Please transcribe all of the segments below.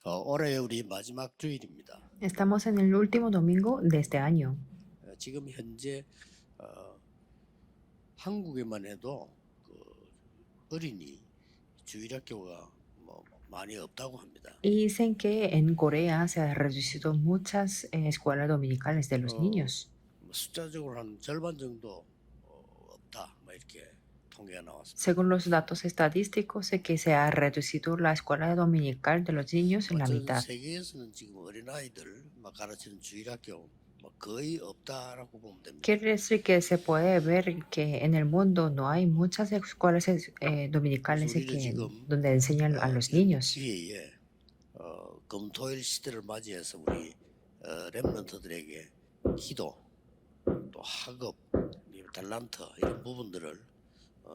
올해 우리 마지막 주일입니다. Estamos en el último domingo de este año. 지금 현재 한국에만 해도 그 어린이 주일학교가 뭐 많이 없다고 합니다. Y dicen que en Corea se han reducido muchas escuelas dominicales de los 어, niños. 뭐 숫자적으로 한 절반 정도 없다, 뭐 이렇게 통계가 나왔습니다. Según los datos estadísticos, sé que se ha reducido la escuela dominical de los niños en la 전 mitad. 세계에서는 지금 어린아이들 막 가르치는 주일학교 뭐 거의 없다라고 보면 됩니다. Quiere decir que se puede ver que en el mundo no hay muchas escuelas dominicales 우리는 지금 donde enseñan a los niños. 기회에 금토일 시대를 맞이해서 우리 렘넌트들에게 기도 또 학업, 달란트 이런 부분들을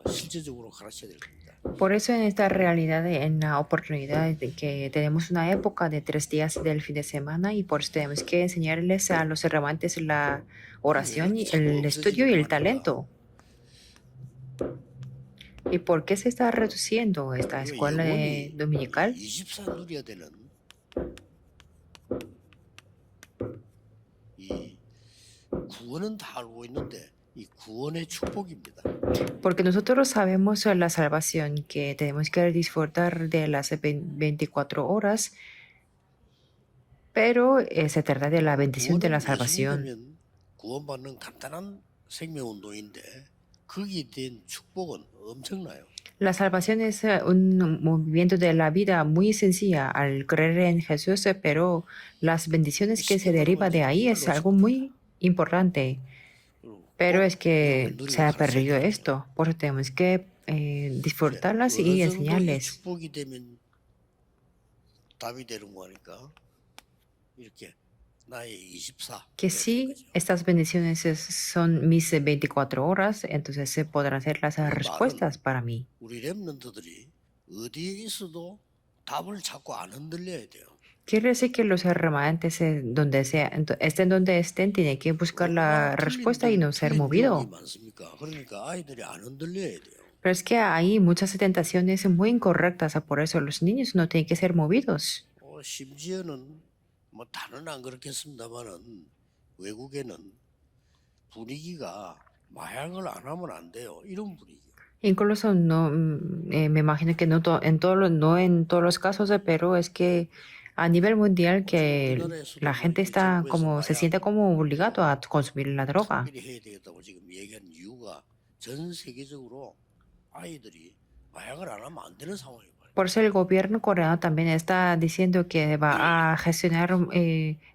실제적으로 가르쳐야 될 겁니다. Por eso en esta realidad, en la oportunidad de que tenemos una época de 3 días del fin de semana y por eso tenemos que enseñarles a los hermantes la oración, y el estudio y el talento. ¿Y por qué se está reduciendo esta escuela dominical? 24 누려야 되는 이 구원은 다 알고 있는데 이 구원의 축복입니다. Porque nosotros sabemos la salvación, que tenemos que disfrutar de las 24 horas, pero se trata de la bendición de la salvación. 구원받는 간단한 생명 운동인데 거기에 대한 축복은 엄청나요. La salvación es un movimiento de la vida muy sencilla al creer en Jesús, pero las bendiciones que se derivan de ahí es algo muy importante. Pero es que se ha perdido esto, por eso tenemos que disfrutarlas y enseñarles. 축복이 되면 답이 되는 거니까 이렇게 나의 24. Que si estas bendiciones son mis 24 horas, entonces se podrán ser las respuestas para mí. 우리 렘넌트들이 어디에 있어도 답을 찾고 안 흔들려야 돼요. Quiere decir que los remanentes, estén donde estén, tienen que buscar la respuesta y no ser movido. 그러니까 아이들이 안 흔들려야 돼요. Pero es que hay muchas tentaciones muy incorrectas, por eso los niños no tienen que ser movidos. 심지어는 뭐 다는 안 그렇겠습니다만은 외국에는 분위기가 마약을 안 하면 안 돼요. 이런 분위기. Incluso no, me imagino que no en todos los casos, pero es que a nivel mundial que la gente está como se siente como obligado a consumir la droga. 특별히 해야 되겠다고 지금 얘기한 이유가 전 세계적으로 아이들이 마약을 안 하면 안 되는 상황이에요. Por eso el gobierno coreano también está diciendo que va a gestionar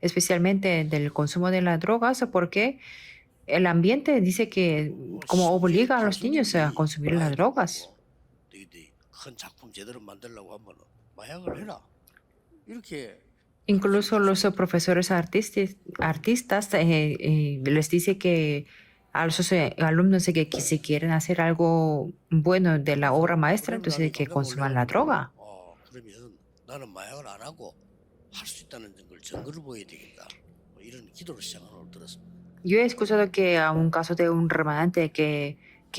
especialmente del consumo de las drogas porque el ambiente dice que como obliga a los niños a consumir las drogas. 너희들이 큰 작품 제대로 만들려고 하면 마약을 해라. 이렇게 Incluso los profesores artistas les dice que a los alumnos que si quieren hacer algo bueno de la obra maestra, entonces que consuman la droga. 그러면 나는 마약을 안 하고 할 수 있다는 걸 증거를 보여야 되겠다. 이런 기도를 시작하는 걸 들었습니다. Yo he escuchado que a un caso de un remanente que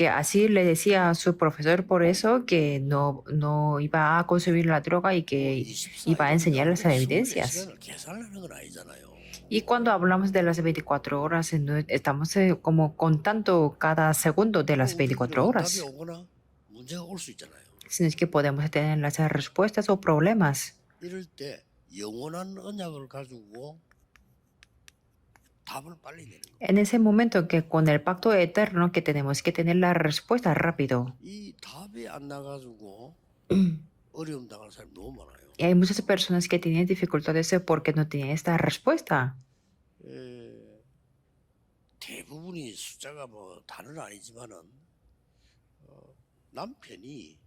así le decía a su profesor por eso que no iba a consumir la droga y que iba a enseñar las evidencias. 계산하는 건 아니잖아요. Y cuando hablamos de las 24 horas, no estamos como contando cada segundo de las 24 horas. 답이 오거나 문제가 올 수 있잖아요. Sino es que podemos tener las respuestas o problemas. 이럴 때 영원한 언약을 가지고 답을 빨리 내는 거예요. En ese momento que con el pacto eterno que tenemos que tener la respuesta rápido. 이 답이 안 나가지고 어려움 당하는 사람이 너무 많아요. Y hay muchas personas que tienen dificultades porque no tienen esta respuesta. 대부분이 숫자가 뭐 다는 아니지만은 남편이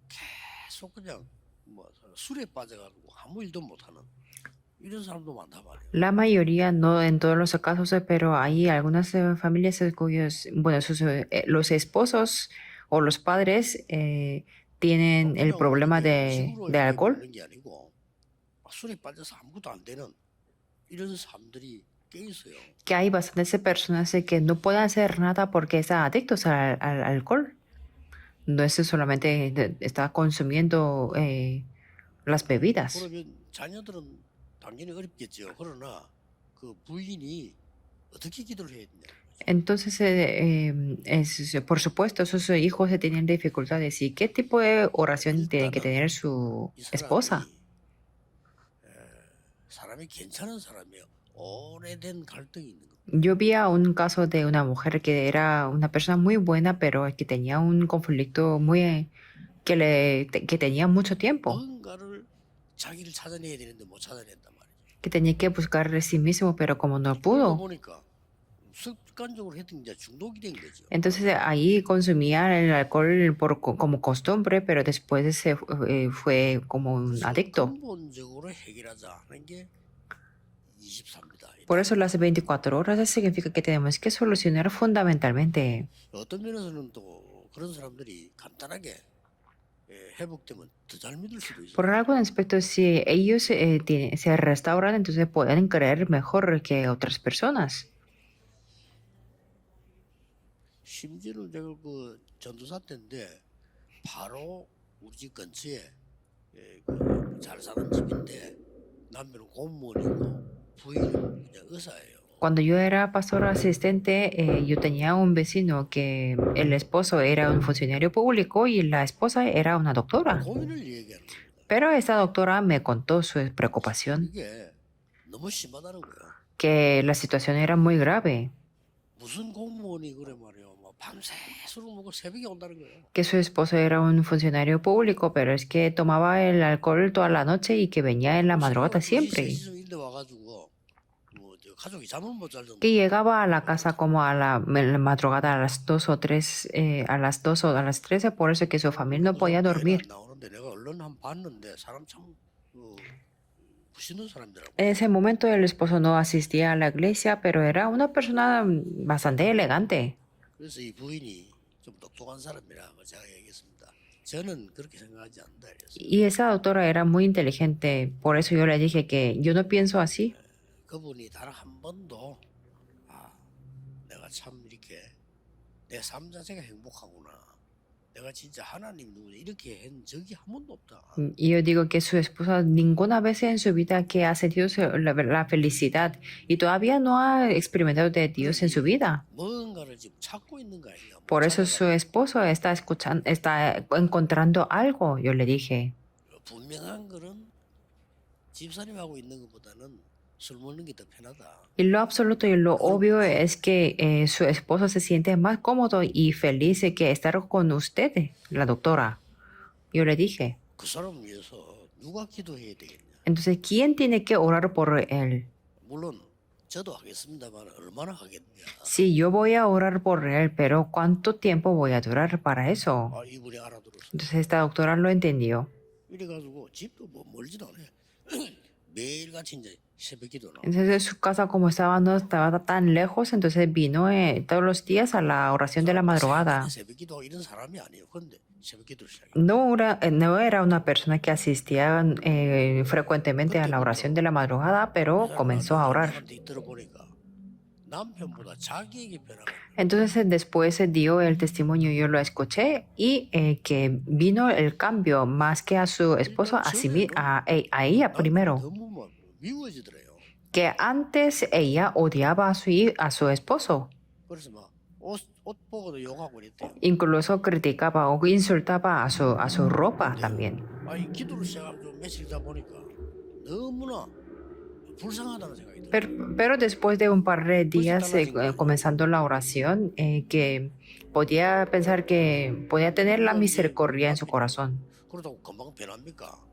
계속 그냥 뭐 술에 빠져가지고 아무 일도 못하는 이런 사람도 많단 말이에요. La mayoría, no en todos los casos, pero hay algunas familias cuyos, bueno, los esposos o los padres tienen el problema de alcohol. 게 아니고 술에 빠져서 아무것도 안 되는 이런 사람들이 꽤 있어요. Que hay bastantes personas que no pueden hacer nada porque están adictos al alcohol. No es solamente está consumiendo las bebidas. 그러면 자녀들은 당연히 어렵겠죠. 그러나 그 부인이 어떻게 기도를 해야 되냐. Entonces, por supuesto, sus hijos tienen dificultades. ¿Y qué tipo de oración tiene que tener su 이 esposa? 사람이 괜찮은 사람이에요. 오래된 갈등이 있는 거. Yo vi a un caso de una mujer que era una persona muy buena, pero que tenía un conflicto que tenía mucho tiempo, 뭔가를 자기를 찾아내야 되는데 못 찾아낸단 말이죠. que tenía que buscar de sí mismo, pero como no 그러다 pudo, 보니까 습관적으로 했던 게 중독이 된 거죠. entonces ahí consumía el alcohol como costumbre, pero después fue como un 그래서 adicto. 근본적으로 해결하자 하는 게 24입니다. Por eso las 24 horas significa que tenemos que solucionar fundamentalmente. 어떤 면에서는 또 그런 사람들이 간단하게 회복되면 더 잘 믿을 수도 있어요. Por algún aspecto, si ellos se restauran, entonces pueden creer mejor que otras personas. 심지어는 제가 그 전도사 때인데 바로 우리 집 근처에 그잘 사는 집인데 남편은 공무원이고 부인은 그냥 의사예요. Cuando yo era pastor asistente, yo tenía un vecino que el esposo era un funcionario público y la esposa era una doctora. 고민을 얘기하는 겁니다. Pero esta doctora me contó su preocupación, 이게 너무 심하다는 거예요. que la situación era muy grave, 무슨 공무원이 그래 말이에요. 뭐 밤새 술을 먹고 새벽에 온다는 거예요. que su esposo era un funcionario público, pero es que tomaba el alcohol toda la noche y que venía en la madrugada siempre. 일대 와가지고 뭐저 가족이 잠을 못 잘 정도. Que llegaba a la casa como a la madrugada a las 2 o 3, a las 2 o a las 13, por eso que su familia no podía dormir. 나오는데 내가 얼른 한번 봤는데 사람 참 부시는 사람들하고. En ese momento el esposo no asistía a la iglesia, pero era una persona bastante elegante. 그래서 이 부인이 좀 똑똑한 사람이라고 제가 얘기했습니다. 저는 그렇게 생각하지 않는다 그랬어요. Y esa doctora era muy inteligente, por eso yo le dije que yo no pienso así. 그분이 단 한 번도 내가 참 이렇게 내 삶 자체가 행복하구나. 내가 진짜 하나님 누구냐 이렇게 한 적이 한 번도 없다. Y yo digo que su esposa ninguna vez en su vida que ha sentido la felicidad y todavía no ha experimentado de Dios en su vida. 뭔가를 지금 찾고 있는 거 아니야. Por eso su esposo está encontrando algo, yo le dije. 분명한 거는 집사님하고 있는 것보다는 술 먹는 게 더 편하다. Y lo absoluto y lo obvio es que su esposo se siente más cómodo y feliz que estar con usted, la doctora. Yo le dije. 그 사람 위해서 누가 기도해야 되겠냐. Entonces, ¿quién tiene que orar por él? 물론 저도 하겠습니다만 얼마나 하겠냐. Sí, yo voy a orar por él, pero ¿cuánto tiempo voy a durar para eso? 이분이 알아들었어. Entonces esta doctora lo entendió. 이래가지고 집도 뭐 멀지도 않아요. 매일같이 이제 새벽 기도 나. Entonces su casa como no estaba tan lejos, entonces vino todos los días a la oración de la madrugada. 새벽 기도 이런 사람이 아니에요. 근데 새벽 기도를 시작해. No era una persona que asistía frecuentemente a la oración de la madrugada, pero comenzó a orar. 들어보니까 남편보다 자기에게 변화가. Entonces después dio el testimonio, yo lo escuché, y que vino el cambio más que a su esposo, a ella primero. 너무 미워지더래요. Que antes ella odiaba a su esposo. 그래서 옷 보고도 욕하고 그랬대요. Incluso criticaba o insultaba a su ropa también. 이 기도를 시작하고 좀 며칠 있다 보니까 너무나 불쌍하다는 생각이 들어요. Pero después de un par de días comenzando la oración, que podía pensar que podía tener la misericordia en su corazón. 그러다고 금방 변합니까?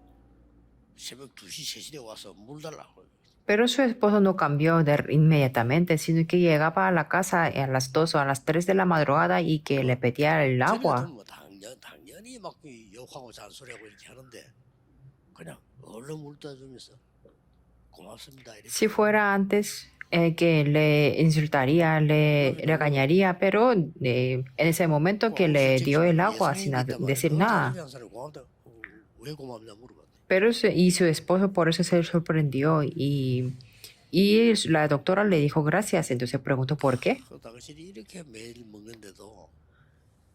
새벽 2시, 3시에 와서 물 달라고. Pero su esposo no cambió inmediatamente, sino que llegaba a la casa a las 2 o a las 3 de la madrugada y que le pedía el agua. 당연히 막 욕하고 잔소리하고 이렇게 하는데 그냥 얼른 물 떠주면서 고맙습니다. 이렇게. Si fuera antes, que le insultaría, le regañaría, pero en ese momento que le dio el agua sin decir nada. 왜 고맙냐 물어봤대. Pero su esposo por eso se sorprendió y la doctora le dijo gracias. Entonces preguntó por qué. 당신이 이렇게 매일 먹는데도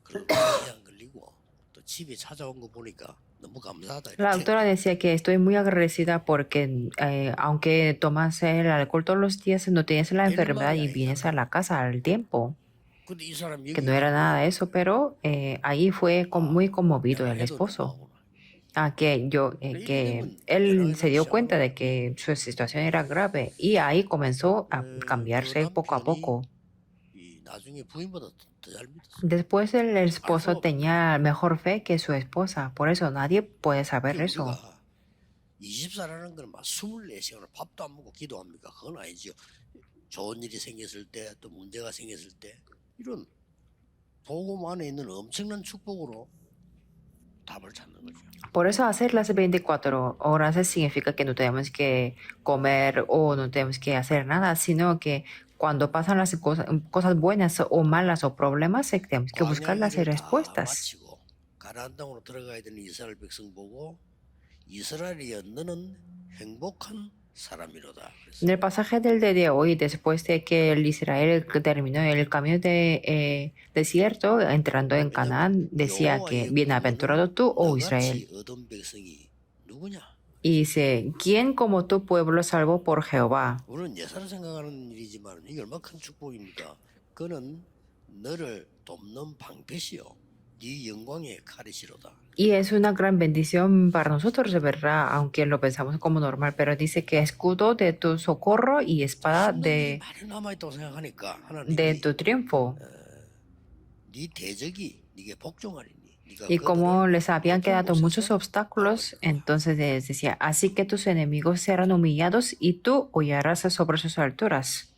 그런 병이 안 걸리고 또 집에 찾아온 거 보니까 너무 감사하다 La 이렇게. doctora decía que estoy muy agradecida porque aunque tomas el alcohol todos los días, no tienes la 될 enfermedad 말이 y vienes a 아니잖아요. la casa al tiempo, 근데 이 사람 que 여기 no era nada de 가면 eso, pero ahí fue muy conmovido 내가 el 해도 esposo. 너무하구나. 이래 Que 되면 él se 배낭에다 dio cuenta 시작하는 de que su situación era grave y ahí comenzó a 그 cambiarse poco a 남편이 poco. 이 나중에 부인보다 더 잘 믿었어. Después el 알 수가 esposo 없어. tenía mejor fe que su esposa, por eso nadie puede saber 그 eso. 우리가 20살이라는 건 막 24시간을 밥도 안 먹고 기도합니까? 그건 아니죠. 좋은 일이 생겼을 때, 또 문제가 생겼을 때 이런 복음 안에 있는 엄청난 축복으로 답을 찾는 거죠. Por eso hacer las 24 horas significa que no tenemos que comer o no tenemos que hacer nada, sino que cuando pasan las cosas buenas o malas o problemas, tenemos que buscar 광야 las 일을 다 respuestas. 마치고 가나안 땅으로 들어가야 되는 이스라엘 백성 보고 이스라엘이여 너는 행복한 사람이로다. En el pasaje del día de hoy, después de que el Israel terminó el camino de desierto, entrando en Canaán, decía que bienaventurado tú, oh Israel. 너같이 얻은 백성이 누구냐? Y dice, ¿quién como tu pueblo salvo por Jehová? 우리는 예사를 생각하는 일이지만 이게 얼마나 큰 축복입니까? 그는 너를 돕는 방패시요 네 영광의 칼이시로다. Y es una gran bendición para nosotros, de verdad, aunque lo pensamos como normal, pero dice que escudo de tu socorro y espada 힘든 일이 많이 남아있다고 생각하니까 de 하나님이 tu triunfo. 네 대적이 네게 복종하리니 네가 Y como 그들을 les habían 높은 quedado muchos 곳에서 obstáculos, 바라볼 거야. entonces les decía, así que tus enemigos serán humillados y tú hollarás sobre sus alturas.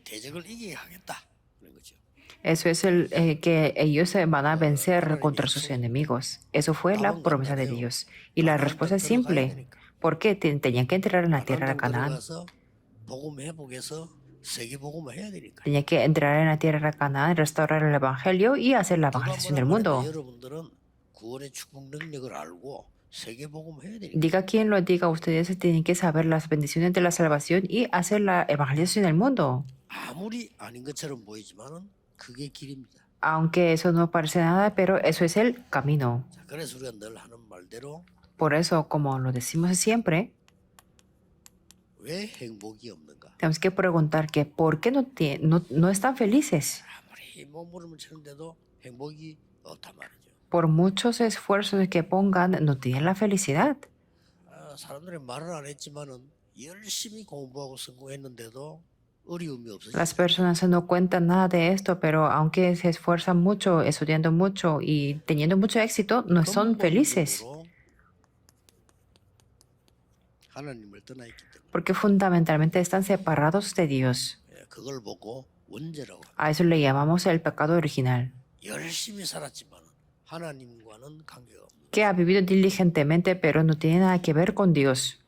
대적을 이기게 하겠다 그런 거죠. Eso es que ellos se van a vencer contra sus enemigos. Eso fue la promesa de Dios. Y la respuesta es simple. ¿Por qué? Tenían que entrar en la tierra de Canaán. 들어가서 복음 회복해서 세계 복음을 해야 되니까. Tenía que entrar en la tierra de Canaán, restaurar el evangelio y hacer la 누가 evangelización del 뭐라 mundo. 말해도 여러분들은 구원의 축복 능력을 알고 세계 복음을 해야 되니까. Diga quien lo diga, ustedes tienen que saber las bendiciones de la salvación y hacer la evangelización del mundo. 아무리 아닌 것처럼 보이지만은 그게 길입니다. Aunque eso no parece nada, pero eso es el camino. 자, 그래서 우리가 늘 하는 말대로 Por eso, como lo decimos siempre, 왜 행복이 없는가? tenemos que preguntar que por qué no están felices. 아무리 몸부림을 치는데도 행복이 없단 말이죠. Por muchos esfuerzos que pongan, no tienen la felicidad. 사람들이 말을 안 했지만은 열심히 공부하고 성공했는데도 어려움이 없어요. Las personas no cuentan nada de esto, pero aunque se esfuerzan mucho, estudiando mucho y teniendo mucho éxito, no son felices. 하나님을 떠나 있기 때문에 Porque fundamentalmente están separados de Dios. 그걸 보고 원죄라고. A eso le llamamos el pecado original. 열심히 살았지만 하나님과는 관계가 없는. Que ha vivido diligentemente, pero no tiene nada que ver con Dios.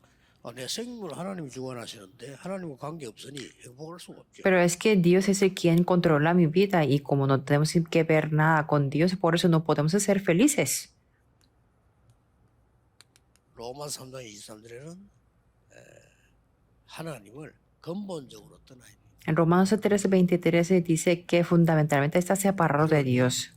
내 생명을 하나님이 주관하시는데 하나님과 관계 없으니 행복할 수가 없죠. Pero es que Dios es el quien controla mi vida y como no tenemos que ver nada con Dios, por eso no podemos ser felices. 로마 3장 23절에는 하나님을 근본적으로 떠나야 돼요. En Romanos 13:23 dice que fundamentalmente está separado de Dios.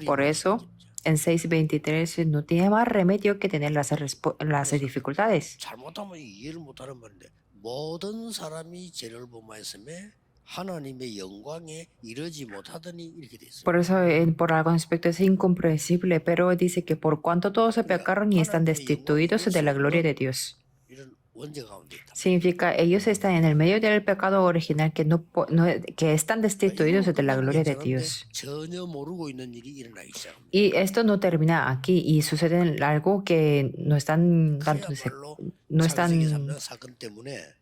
Por eso, en 6:23 no tiene más remedio que tener las dificultades. 잘못하면 이해를 못하는 말인데 모든 사람이 죄를 범하였음에 하나님의 영광에 이르지 못하더니 이렇게 돼 있어요. Por eso, por algún aspecto es incomprensible, pero dice que por cuanto todos se pecaron y están destituidos de la gloria de Dios. 이런 원죄 가운데 있다. Significa ellos están en el medio del pecado original que están destituidos de la gloria de Dios. 전혀 모르고 있는 일이 일어나기 시작합니다. Y esto no termina aquí y sucede algo que no están 그야말로 no 창세기 están 3장 사건 때문에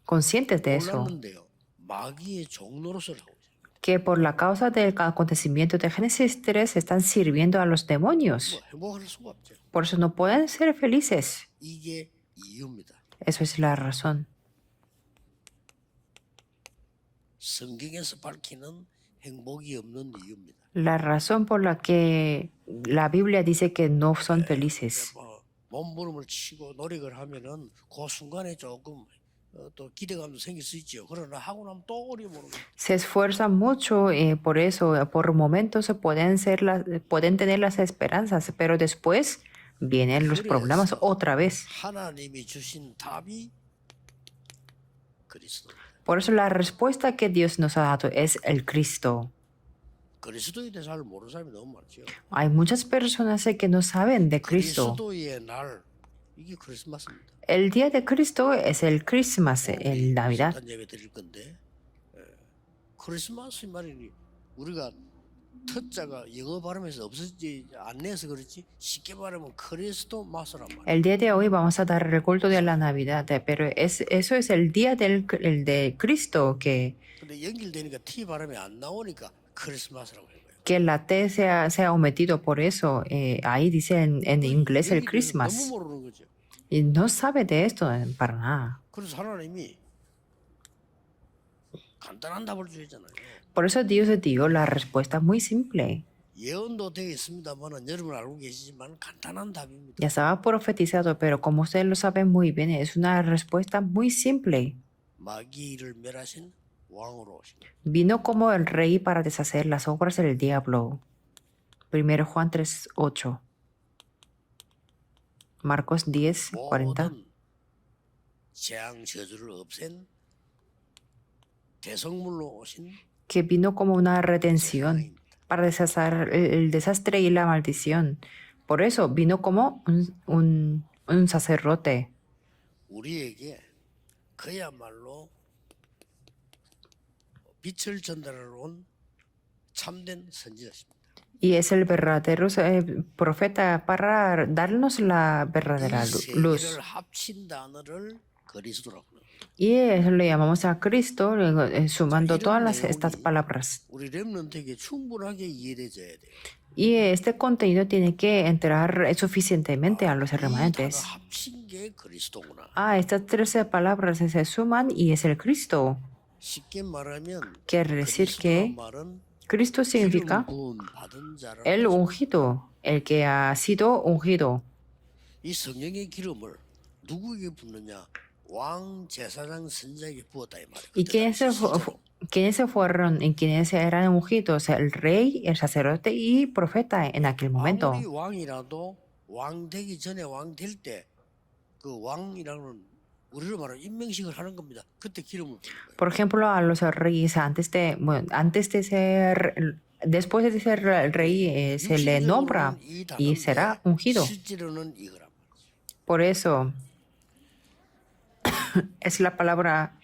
conscientes de eso. 몰랐는데요. 마귀의 종노릇을 하고 있어요. Que por la causa del acontecimiento de Génesis 3 están sirviendo a los demonios. 뭐 행복할 수가 없죠. Por eso no pueden ser felices. 이게 이유입니다. Eso es la razón. 성경에서 밝히는 행복이 없는 이유입니다. La razón por la que la Biblia dice que no son felices. 몸부림을 치고 노력을 하면은 그 순간에 조금 또 기대감도 생길 수 있죠. 그러나 하고 나면 또 어려움을 Se esfuerzan mucho por eso, por momentos pueden tener las esperanzas, pero después vienen los problemas 그래서 otra vez. 하나님이 주신 답이 그리스도. Por eso la respuesta que Dios nos ha dado es el Cristo. 그리스도에 대해서 잘 모르는 사람이 너무 많죠. Hay muchas personas que no saben de Cristo. 그리스도의 날 이게 크리스마스입니다. El día de Cristo es el Christmas, el Navidad. 성탄 예배 드릴 건데 크리스마스 말이니 우리가 터자가 영어 발음에서 없어지지 않네서 그렇지 쉽게 말하면 크리스도 마스란 말이야. El día de hoy vamos a dar el culto de la Navidad, pero eso es el día el de Cristo, 근데 연결되니까 T 발음이 안 나오니까 크리스마스라고 해요. que la T se ha omitido, por eso ahí dice en inglés el 너무 Christmas. 모르는 거죠. Y no sabe de esto para nada. 그래서 하나님이 간단한 답을 주셨잖아요. Por eso Dios dio la respuesta muy simple. 예언도 되어 있습니다만은 여러분 알고 계시지만 간단한 답입니다. Ya estaba profetizado, pero como ustedes lo saben muy bien, es una respuesta muy simple. 마귀를 멸하신 왕으로 오신 거예요. Vino como el rey para deshacer las obras del diablo. 1 Juan 3:8. Marcos 10:40. 모든 재앙 저주를 없앤 대성물로 오신 Que vino como una redención 왕입니다. para deshacer el desastre y la maldición. Por eso vino como un sacerdote. 우리에게 그야말로 빛을 전달하러 온 참된 선지자십니다. Y es el verdadero profeta para darnos la verdadera 이 luz. 세계를 합친 단어를 그리스도라고 합니다. Y eso le llamamos a Cristo, sumando todas estas palabras. 우리 렘넌트에게 충분하게 이해돼야 돼요. Y este contenido tiene que entrar suficientemente a los 이 단어 remanentes. 합친 게 그리스도구나. Estas 13 palabras se suman y es el Cristo. 쉽게 말하면 Quiere decir 그리스도란 que 말은 Cristo significa 기름 부음 받은 자라는 el 것입니다. ungido, el que ha sido ungido. 이 성령의 기름을 누구에게 붓느냐? 왕, 제사장, 선지자에게 부었다 이 말이에요. ¿Y 그때 당시 실제로. quiénes se fueron y quiénes eran ungidos? El rey, el sacerdote y profeta en aquel momento. 아무리 왕이라도 왕 되기 전에 왕 될 때 그 왕이라는 우리로 말하면 임명식을 하는 겁니다. 그때 기름을 부는 거예요. Por ejemplo, a los reyes después de ser rey, se le nombra 육신적으로는 이 y 단어인데 será ungido. 실제로는 이거란 말이죠. Por eso es la palabra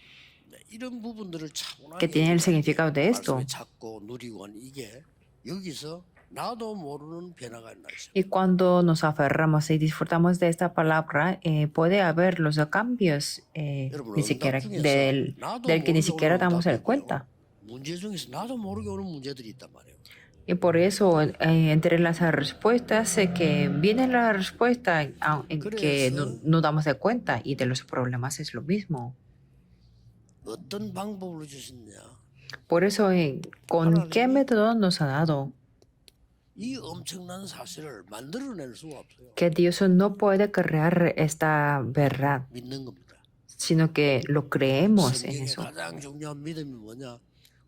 이런 부분들을 차분하게 que tiene el significado de esto. 말씀에 찾고 누리고 하는 이게 여기서 나도 모르는 변화가 나 있어요. Y cuando nos aferramos y disfrutamos de esta palabra, puede haber los cambios 여러분 ni siquiera 응답 중에서 나도 del que ni 모르게 siquiera 오는 damos 응답이 el cuenta. 있고요. 문제 중에서 나도 모르게 오는 문제들이 있단 말이에요. Y por eso, entre las respuestas, que viene la respuesta que no damos de cuenta, y de los problemas es lo mismo. 어떤 방법으로 주셨냐? Por eso, ¿con qué método nos ha dado? 이 엄청난 사실을 만들어낼 수가 없어요. Que Dios no puede crear esta verdad, 믿는 겁니다. sino que lo creemos en 성경의 eso. 가장 중요한 믿음이 뭐냐?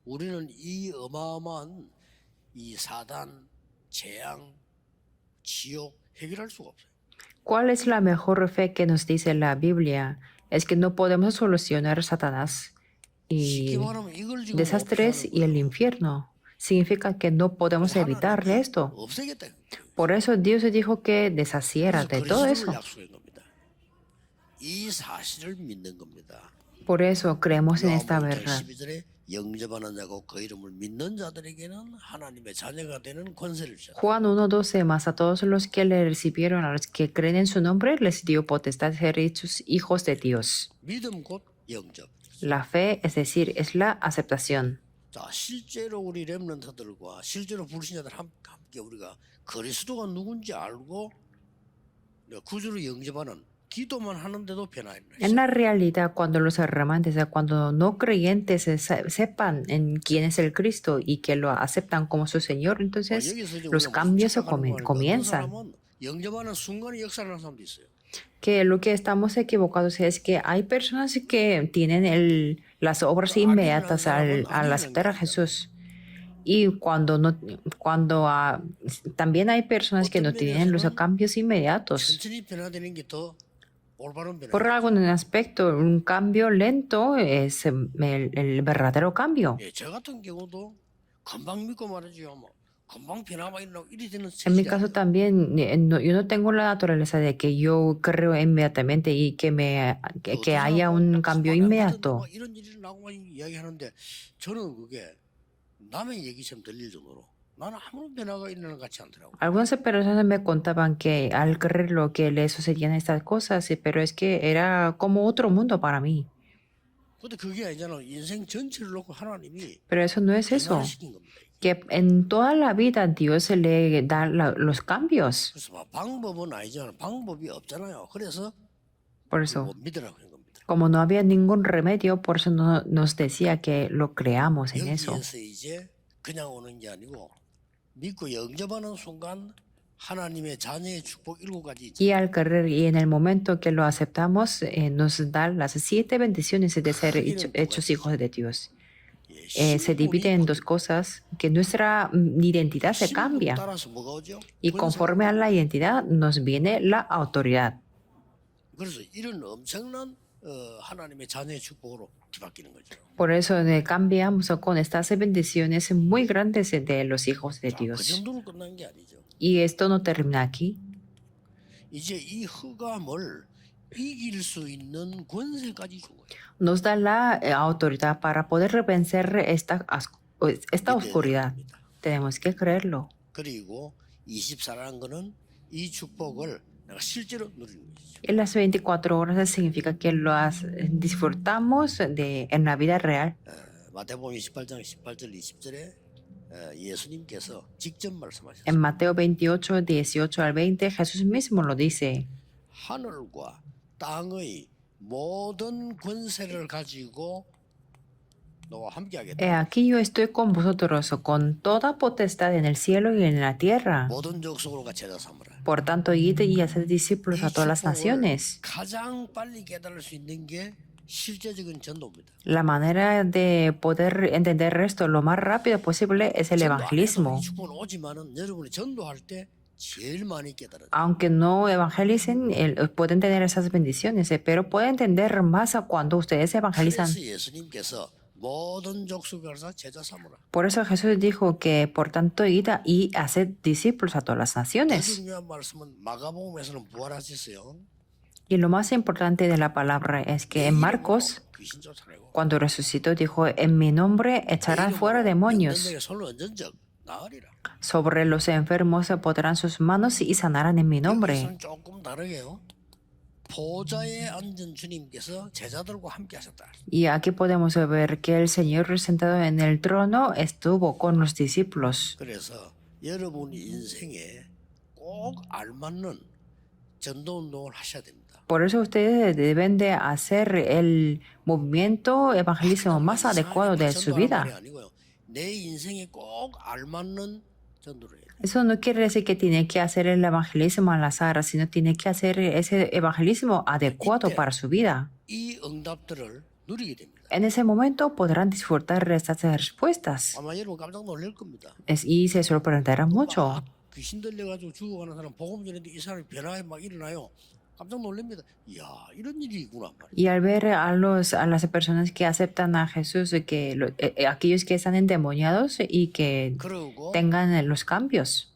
우리는 이 어마어마한 이 사단, 재앙, 지옥 해결할 수가 없어요. ¿Cuál es la mejor fe que nos dice la Biblia? Es que no podemos solucionar Satanás 쉽게 y 말하면 이걸 지금 desastres y el infierno. Significa que no podemos evitar esto. 없애겠다. Por eso Dios dijo que deshaciera de todo eso. 그리스도를 약속한 겁니다. 이 사실을 믿는 겁니다. Por eso creemos en esta 요한복음 verdad. 12절에 영접하는 자고 그 이름을 믿는 자들에게는 하나님의 자녀가 되는 권세를 주셨다. Juan 1:12, más a todos los que le recibieron, a los que creen en su nombre, les dio potestad de ser hechos hijos de Dios. 믿음 곧 영접. La fe, es decir, es la aceptación. 자, 실제로 우리 렘넌트들과 실제로 불신자들 함께 우리가 그리스도가 누군지 알고 구주로 영접하는 기도만 하는데도 변화가 En la realidad, cuando los remanentes, cuando no creyentes sepan en quién es el Cristo y que lo aceptan como su Señor, entonces los cambios se comienzan. 영접하는 순간에 역사를 하는 사람도 있어요. que lo que estamos equivocados es que hay personas que tienen las obras inmediatas al aceptar a Jesús. Y también hay personas que no tienen los cambios inmediatos. 천천히 변화되는 게 더 올바른 Por 변화죠. algún aspecto, un cambio lento es el verdadero cambio. 예, 저 같은 경우도 금방 믿고 말이죠. 뭐 금방 변화가 일어나고 이리 되는 En mi 체질이 caso 아니에요. también, yo no tengo la naturaleza de que yo creo inmediatamente y que haya un cambio inmediato. 막 이런 일이 나고 막 이야기하는데 저는 그게 남의 얘기처럼 들릴 정도로 나는 아무런 변화가 일어나는 것 같지 않더라고요. Algunas personas me contaban que al creer lo que le sucedían estas cosas, pero es que era como otro mundo para mí. 근데 그게 아니잖아. 인생 전체를 놓고 하나님이 Pero eso no es eso, 변화시킨 겁니다. que en toda la vida Dios le da los cambios. 그래서 막 방법은 아니잖아. 방법이 없잖아요. 그래서 Por eso, 못 믿으라고 한 겁니다. como no había ningún remedio, por eso nos decía que lo creamos en eso. 여기에서 이제 그냥 오는 게 아니고 믿고 영접하는 순간 하나님의 자녀의 축복 7가지 있죠. Y al creer y en el momento que lo aceptamos, nos da las 7 bendiciones de ser hechos hijos de Dios. Se divide en 2 cosas, que nuestra identidad se cambia 따라서 뭐가 오죠? y conforme a la identidad nos viene la autoridad. 그래서 이런 엄청난 하나님의 자녀의 축복으로 뒤바뀌는 거죠. Por eso cambiamos con estas bendiciones muy grandes de los hijos de 그 Dios. 정도로 끝난 게 아니죠. Y esto no termina aquí. 이제 이 흑암을 이길 수 있는 권세까지 준 거예요. Nos da la autoridad para poder vencer esta 믿어야 oscuridad. 됩니다. Tenemos que creerlo. 그리고 24라는 거는 이 축복을 내가 실제로 누리는 거죠. Y las 24 horas significa que las disfrutamos en la vida real. 마태복음 28장 18절 20절에 예수님께서 직접 En 말씀하셨어요. Mateo 28, 18 al 20, Jesús mismo lo dice. 하늘과 땅의 모든 권세를 가지고 너와 He 함께하겠다. aquí yo estoy con vosotros con toda potestad en el cielo y en la tierra. 모든 족속으로가 제자 삼으라. Por tanto, id y haced discípulos a todas las naciones. 가장 빨리 깨달을 수 있는 게 실제적인 전도입니다. La manera de poder entender esto lo más rápido posible es el 전도 안 해도 evangelismo. 이 축복은 오지만은 여러분이 전도할 때 제일 많이 깨달아요. Aunque no evangelicen, pueden tener esas bendiciones, pero pueden entender más cuando ustedes evangelizan. 그래서 예수님께서 모든 족속을 가서 제자 삼으라. Por eso Jesús dijo que, por tanto, id y haced discípulos a todas las 더 naciones. 중요한 말씀은 마가복음에서는 부활하셨어요. Y lo más importante de la palabra es que en Marcos, 귀신 쫓아내고 cuando resucitó, dijo, en mi nombre echarán fuera demonios. 병든에게 손을 얹은 적 나으리라. Sobre los enfermos se pondrán sus manos y sanarán en mi nombre. 여기서는 조금 다르게요. 보좌에 앉은 주님께서 제자들과 함께 하셨다. Y aquí podemos ver que el Señor sentado en el trono estuvo con los discípulos. 그래서 여러분 인생에 꼭 알맞는 전도 운동을 하셔야 됩니다. Por eso ustedes deben de hacer el movimiento evangelismo más adecuado de su vida. 아니고요. 내 인생에 꼭 알맞는 전도를 해야 돼요. Eso no quiere decir que tiene que hacer el evangelismo al azar, sino tiene que hacer ese evangelismo adecuado para su vida. 이 응답들을 누리게 됩니다. En ese momento podrán disfrutar de estas respuestas 아마 여러분 깜짝 놀랄 겁니다. y se sorprenderán mucho. 귀신 들려가지고 죽어가는 사람 복음 전했는데 이 사람이 변화에 막 일어나요. 깜짝 놀랍니다. 이야 이런 일이 있구나 말이에요. Y al ver a las personas que aceptan a Jesús, que aquellos que están endemoniados y que 그러고 tengan los cambios.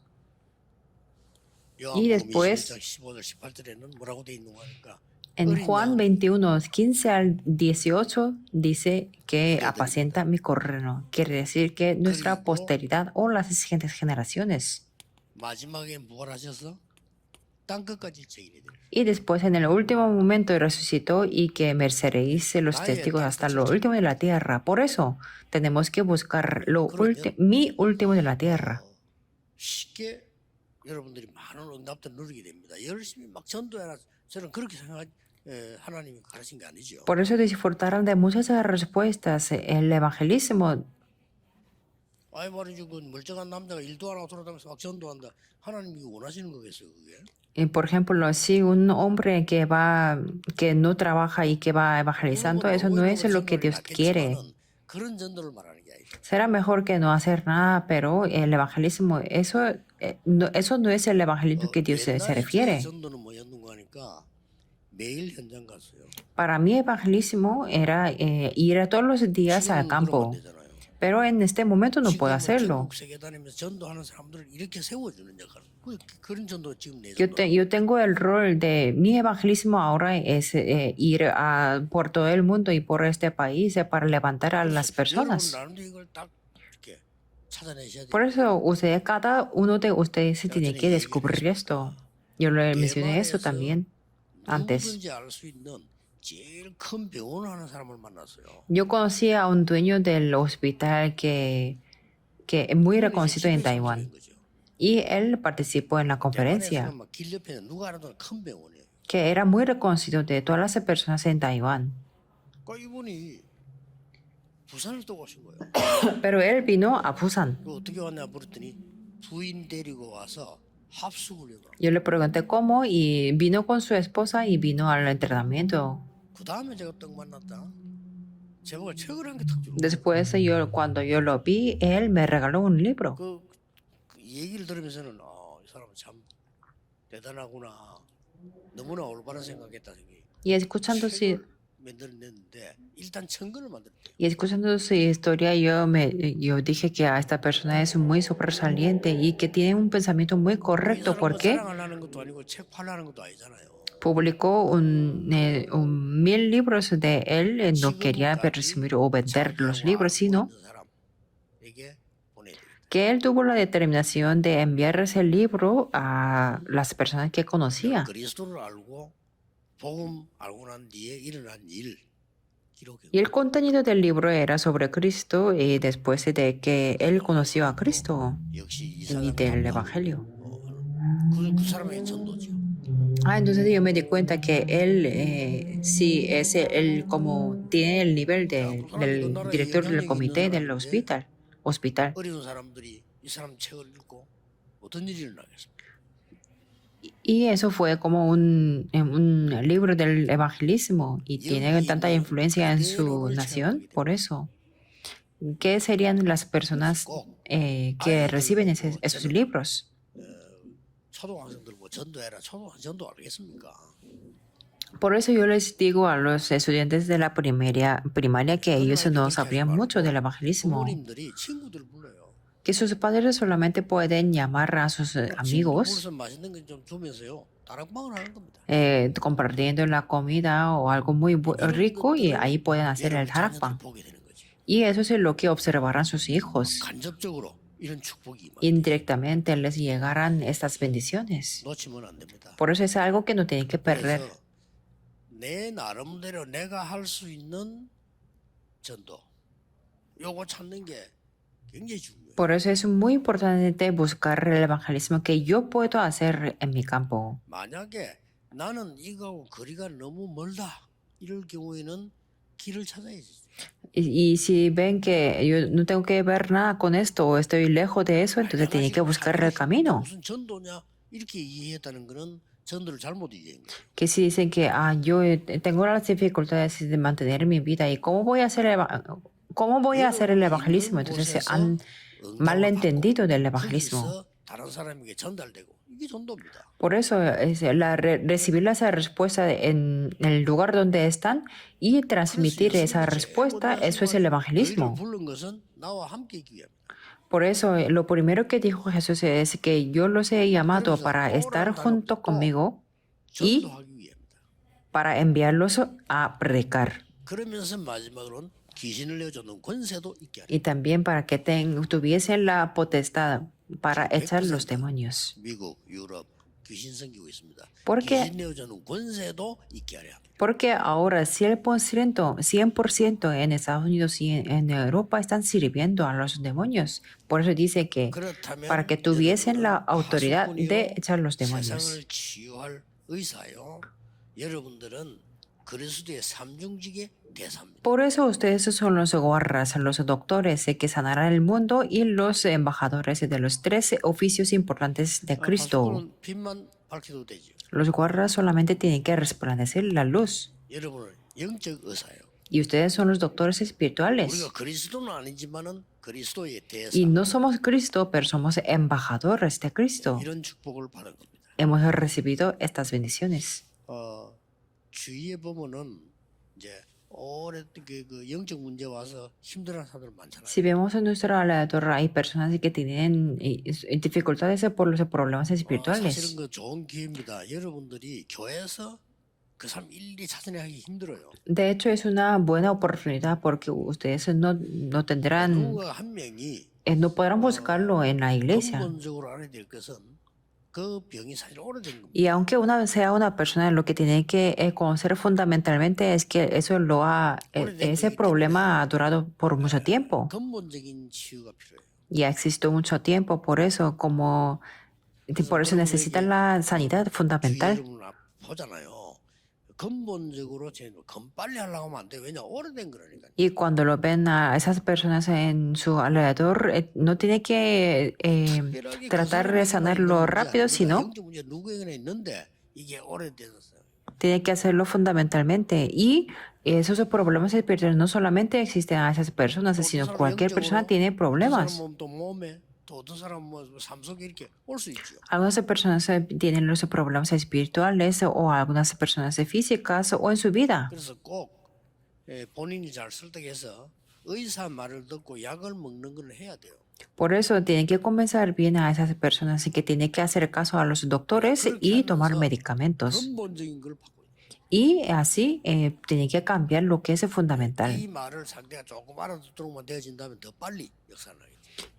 요한복음 después- 21장 15절 18절에는 뭐라고 돼 있는 거니까 En Juan 21, 15 al 18 dice que apacienta mi correno. Quiere decir que nuestra posteridad o las siguientes generaciones. 마지막에 부활하셔서 땅끝까지 일체이래 돼요. Y después en el último momento resucitó y que mereceréis los testigos hasta lo último de la tierra. Por eso tenemos que buscar mi último de la tierra. 쉽게 여러분들이 많은 응답들을 누리게 됩니다. 열심히 막 전도해라. 저는 그렇게 생각 하나님이 가르친 게 아니죠. Por eso disfrutaron de muchas respuestas. El evangelismo, 아이 말이죠. 그 멀쩡한 남자가 일도 안 하고 돌아다니면서 막 전도한다. 하나님이 원하시는 거겠어요, 그게? Por ejemplo, si un hombre que no trabaja y que va evangelizando, eso no es lo que Dios quiere. 그런 전도를 말하는 게 아니죠. Será mejor que no hacer nada, pero el evangelismo, eso no es el evangelismo que Dios se 옛날에 제 refiere. 전도는 뭐였는가 하니까 매일 현장 갔어요. Para mí, evangelismo era ir a todos los días al 지금은 그러면 안 campo, 되잖아요. pero en este momento no puedo 지금은 hacerlo. 전국 세계 다니면서 전도하는 사람들을 이렇게 세워주는 역할. 그런 전도 지금 내 Yo, 전도. yo tengo el rol de mi evangelismo ahora es ir por todo el mundo y por este país para levantar a las 여러분 personas. 나름대로 이걸 딱 이렇게 찾아내셔야 돼요. Por eso cada uno de ustedes se tiene que descubrir esto. Yo le mencioné eso también antes. 누구든지 알 수 있는 제일 큰 병원을 하는 사람을 만났어요. Yo conocí a un dueño del hospital que es muy reconocido en Taiwán y él participó en la conferencia, 대만에서는 막 길 옆에 누가 알아도 큰 병원이에요. que era muy reconocido de todas las personas en Taiwán. 그러니까 이분이 부산을 또 오신 거예요. Pero él vino a Busan. 그 어떻게 왔냐 물었더니 부인 데리고 와서 합숙을 해봐. Yo le pregunté cómo y vino con su esposa y vino al entrenamiento. 그 다음에 제가 딱 만났다. 제가 책을 한 개 탁 주고. Después, cuando yo lo vi, él me regaló un libro. 그 얘기를 들으면서는 이 사람은 참 대단하구나. 너무나 올바른 생각했다 생각이. Y escuchando su, 만들어냈는데 일단 천근을 만들었대요. y escuchando su historia, yo dije que a esta persona es muy sobresaliente y que tiene un pensamiento muy correcto porque 사랑하려는 것도 아니고 책 팔라는 것도 아니잖아요. publicó 1000 libros de él. No quería presumir o vender los libros, sino 사람에게 보내야 돼요. que él tuvo la determinación de enviar ese libro a las personas que conocía. 그리스도를 알고 복음 알고 난 뒤에 일어난 일 기록해. Y el contenido del libro era sobre Cristo y después de que él conoció a Cristo 역시 이 y del Evangelio. 그 사람의 전도죠. Entonces yo me di cuenta que él sí es el como tiene el nivel del director del comité del hospital. 어려운 사람들이 이 사람 책을 읽고 어떤 일이 일어나겠습니까? Y eso fue como un libro del evangelismo y tiene tanta influencia en su nación. Por eso, ¿qué serían las personas que reciben esos libros? 초등학생들 뭐 전도해라. 전도 알겠습니까? Por eso yo les digo a los estudiantes de la primaria que ellos no sabrían mucho del evangelismo, 부모님들이 친구들 불러요. que sus padres solamente pueden llamar a sus amigos 무슨 맛있는 거 좀 주면서요. 다락방을 하는 겁니다. compartiendo la comida o algo muy rico y ahí pueden hacer el darakbang. 보게 되는 거지. Y eso es lo que observarán sus hijos. 간접적으로 이런 축복이 Indirectamente les llegarán estas bendiciones. 놓치면 안 됩니다. Por eso es algo que no tienen que perder. 그래서 내 나름대로 내가 할 수 있는 전도 요거 찾는 게 굉장히 중요해요. Por eso es muy importante buscar el evangelismo que yo puedo hacer en mi campo. 만약에 나는 이거하고 거리가 너무 멀다 이럴 경우에는 길을 찾아야지. Y si ven que yo no tengo que ver nada con esto o estoy lejos de eso, entonces tienen que buscar el camino. 무슨 전도냐 이렇게 이해했다는 거는 전도를 잘못 이해한 거예요. Que si dicen que yo tengo las dificultades de mantener mi vida y cómo voy a hacer el evangelismo, entonces han malentendido del evangelismo. 거기서 다른 사람에게 전달되고 이게 전도입니다. Por eso es recibir esa respuesta en el lugar donde están y transmitir esa respuesta, eso es el evangelismo. 부른 것은 나와 함께 있기 위함. Por eso lo primero que dijo Jesús es que yo los he llamado para estar junto conmigo y 전도하기 위함이다. para enviarlos a predicar. 그러면서 마지막으로는 귀신을 내어주는 권세도 있게 하라. Y también para que tuviesen la potestad para echar los demonios. 미국, 유럽 귀신 생기고 있습니다. Porque- 귀신 내어주는 권세도 있게 하라. Porque ahora 100% en Estados Unidos y en Europa están sirviendo a los demonios. Por eso dice que 그렇다면 para que tuviesen la autoridad 하수꾼이요, de echar los demonios. 세상을 치유할 의사요. 여러분들은 그리스도의 삼중직의 대사입니다. Por eso ustedes son los guardas, los doctores que sanarán el mundo y los embajadores de los 13 oficios importantes de Cristo. 파수꾼은 빚만 밝혀도 되죠. Los guardas solamente tienen que resplandecer la luz. 여러분은 영적 의사예요. Y ustedes son los doctores 우리가 espirituales. 그리스도는 아니지만은 그리스도의 대사 Y no somos Cristo, pero somos embajadores de Cristo. 이런 축복을 받은 겁니다. Hemos recibido estas bendiciones. 주위에 보면은 이제 오랫동안 그 영적 문제 와서 힘들어하는 사람들 많잖아요. Si vemos a nuestro alrededor, hay personas que tienen dificultades por los problemas 사실은 espirituales. 그 좋은 기회입니다. 여러분들이 교회에서 그 사람 일일이 찾아내기 힘들어요. De hecho, es una buena oportunidad porque ustedes no tendrán, 누군가 한 명이 no podrán buscarlo en la iglesia. 근본적으로 알아야 될 것은 그 병이 사실 오래된 겁니다. Y aunque sea una persona, lo que tiene que conocer fundamentalmente es que ese problema ha durado por mucho tiempo. 근본적인 치유가 필요해요. Y ha existido mucho tiempo, por eso necesita la sanidad 주위 fundamental. 여러분 보잖아요. 근본적으로 빨리 하려고 하면 안 돼요. 왜냐 오래된 거라니까. Y cuando lo ven a esas personas en su alrededor, no tiene que 특별하게 그 tratar de 사람에게만 sanarlo 있는 문제 rápido, 아닙니다. sino 영적 문제 누구에게나 있는데 이게 오래됐어요. tiene que hacerlo fundamentalmente. Y esos problemas espirituales no solamente existen a esas personas, sino cualquier persona tiene problemas. 또 몸에 또 어떤 사람 뭐삶 속에 이렇게 올 수 있죠. Algunas personas tienen los problemas espirituales o algunas personas físicas o en su vida. 그래서 꼭 본인이 잘 설득해서 의사 말을 듣고 약을 먹는 걸 해야 돼요. Por eso tienen que convencer bien a esas personas y que tienen que hacer caso a los doctores y tomar medicamentos. 근본적인 걸 바꿔요. Y así tienen que cambiar lo que es fundamental. 이 말을 상대가 조금 알아듣도록만 되어진다면 더 빨리 역사를 하겠죠.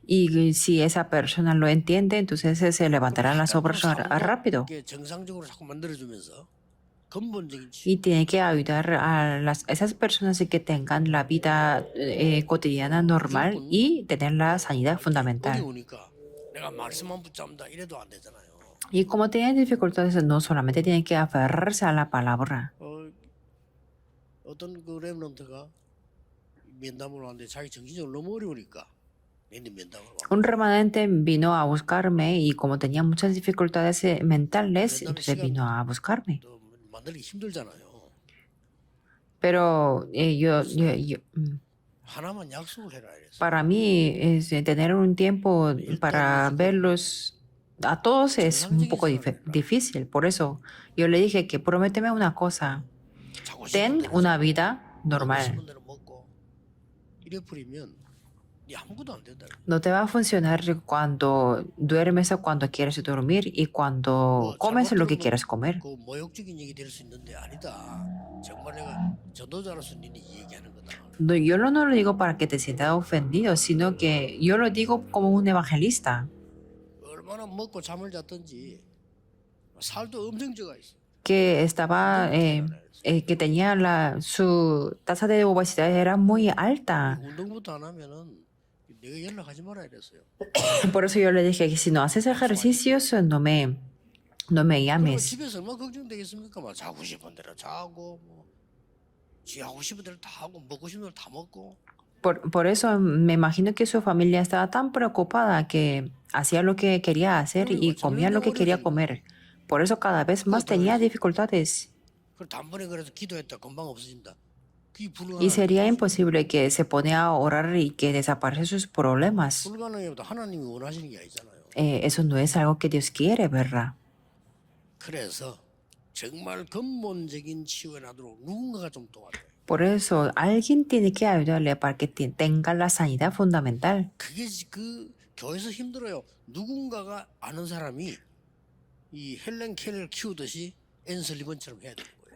Y si esa persona lo entiende, entonces se levantarán las obras rápido. 정상적으로 자꾸 만들어주면서 근본적인 치유. Y tiene que ayudar a esas personas que tengan la vida cotidiana normal y tener la sanidad fundamental. 어려우니까 내가 말씀만 붙잡는다 이래도 안 되잖아요. Y como tienen dificultades, no solamente tienen que aferrarse a la palabra. 어떤 그 렘넌트가 면담을 왔는데 자기 정신적으로 너무 어려우니까 면담을 Un remanente vino a buscarme y como tenía muchas dificultades mentales, entonces vino a buscarme. 만들기 힘들잖아요. Pero 하나만 약속을 해라 이랬어요. para mí tener un tiempo para verlos a todos es un poco difícil. Por eso yo le dije que prométeme una cosa. Ten una vida normal. No te va a funcionar cuando duermes o cuando quieres dormir y cuando comes lo que quieres comer. No, yo no lo digo para que te sientas ofendido, sino que yo lo digo como un evangelista. Que estaba, que tenía su tasa de obesidad era muy alta. Por eso yo le dije que si no haces ejercicios, no me llames. Por eso me imagino que su familia estaba tan preocupada que hacía lo que quería hacer y comía lo que quería comer. Por eso cada vez más tenía dificultades. Y sería imposible que se pone a orar y que desaparecen sus problemas. Eso no es algo que Dios quiere, ¿verdad? Por eso alguien tiene que ayudarle para que tenga la sanidad fundamental.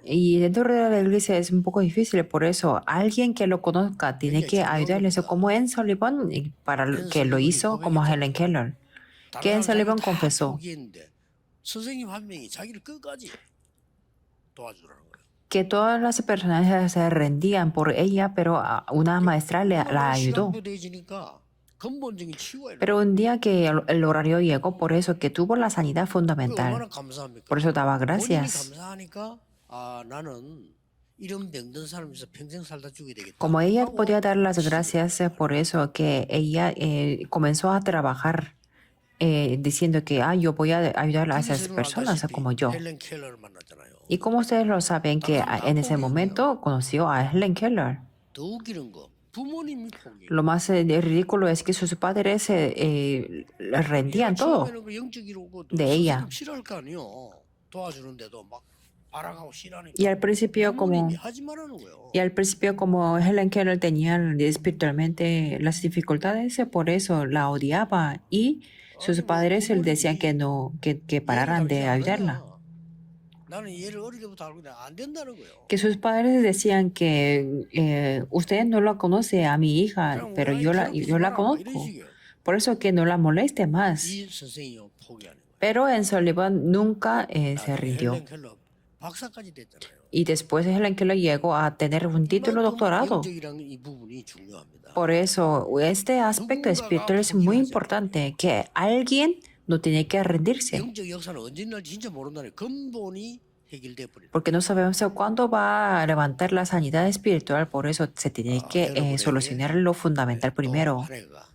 Y dentro de la iglesia es un poco difícil, por eso alguien que lo conozca tiene que ayudarles como Anne Sullivan para que lo hizo como Helen Keller. Que Anne Sullivan confesó que todas las personas se rendían por ella, pero una maestra la ayudó. Pero un día que el horario llegó, por eso que tuvo la sanidad fundamental. Por eso daba gracias. Como ella podía dar las gracias, por eso que ella comenzó a trabajar diciendo que yo voy a ayudar a esas 거기서는 personas 알다시피 como yo. 헬렌 켈러를 만났잖아요. Y como ustedes lo saben, que en ese momento conoció a Helen Keller. 더 웃기는 거 부모님이 포기. Lo más ridículo es que sus padres le rendían todo 처음에는 그 영적으로 그 de ella. 선생님 싫어할 거 아니요. 도와주는데도 막 발악하고 싫어하니까. Y al principio 부모님이 하지 말라는 거예요. Y al principio, como Helen Keller tenía espiritualmente las dificultades, por eso la odiaba y sus padres le decían que no, que pararan de ayudarla. 나는 얘를 어릴 때부터 알고 있는데 안 된다는 거예요. Que sus padres decían que usted no la conoce a mi hija, 그냥 pero 온라인 yo 괴롭히지 la 마라, 막 이런 conozco. 식이에요. Por eso que no la moleste más. 이 선생님이 포기하는 거예요. Pero en Sullivan nunca se 나중에 rindió. 헬렌 켈러 박사까지 됐잖아요. Y después Helen Keller llegó a tener un título doctorado. 영적이란 이 부분이 중요합니다. Por eso, este aspecto espiritual es muy importante, que alguien no tiene que rendirse, 영적 역사는 언제 날지 진짜 모른다는 근본이 해결돼 버린다. porque no sabemos cuándo va a levantar la sanidad espiritual, por eso se tiene que solucionar lo fundamental primero. 한 해가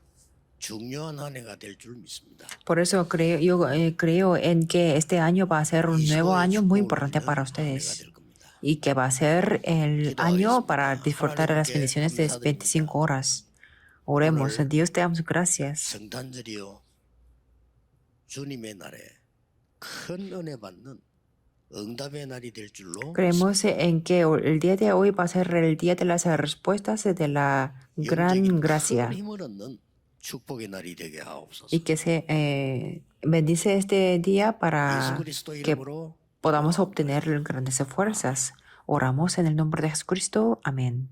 중요한 한 해가 될 줄 믿습니다. Por eso yo creo en que este año va a ser un nuevo año muy importante para ustedes y que va a ser el año para disfrutar de las bendiciones de 25 horas. Oremos. Dios, te damos gracias. 성탄절이요. 주님의 날에 큰 은혜 받는 응답의 날이 될 줄로 Creemos en que el día de hoy va a ser el día de las respuestas de la gran gracia 큰 힘을 얻는 축복의 날이 되게 하옵소서. y que se bendice este día 예수 para 그리스도 que 이름으로 podamos obtener grandes fuerzas. Oramos en el nombre de Jesucristo. Amén.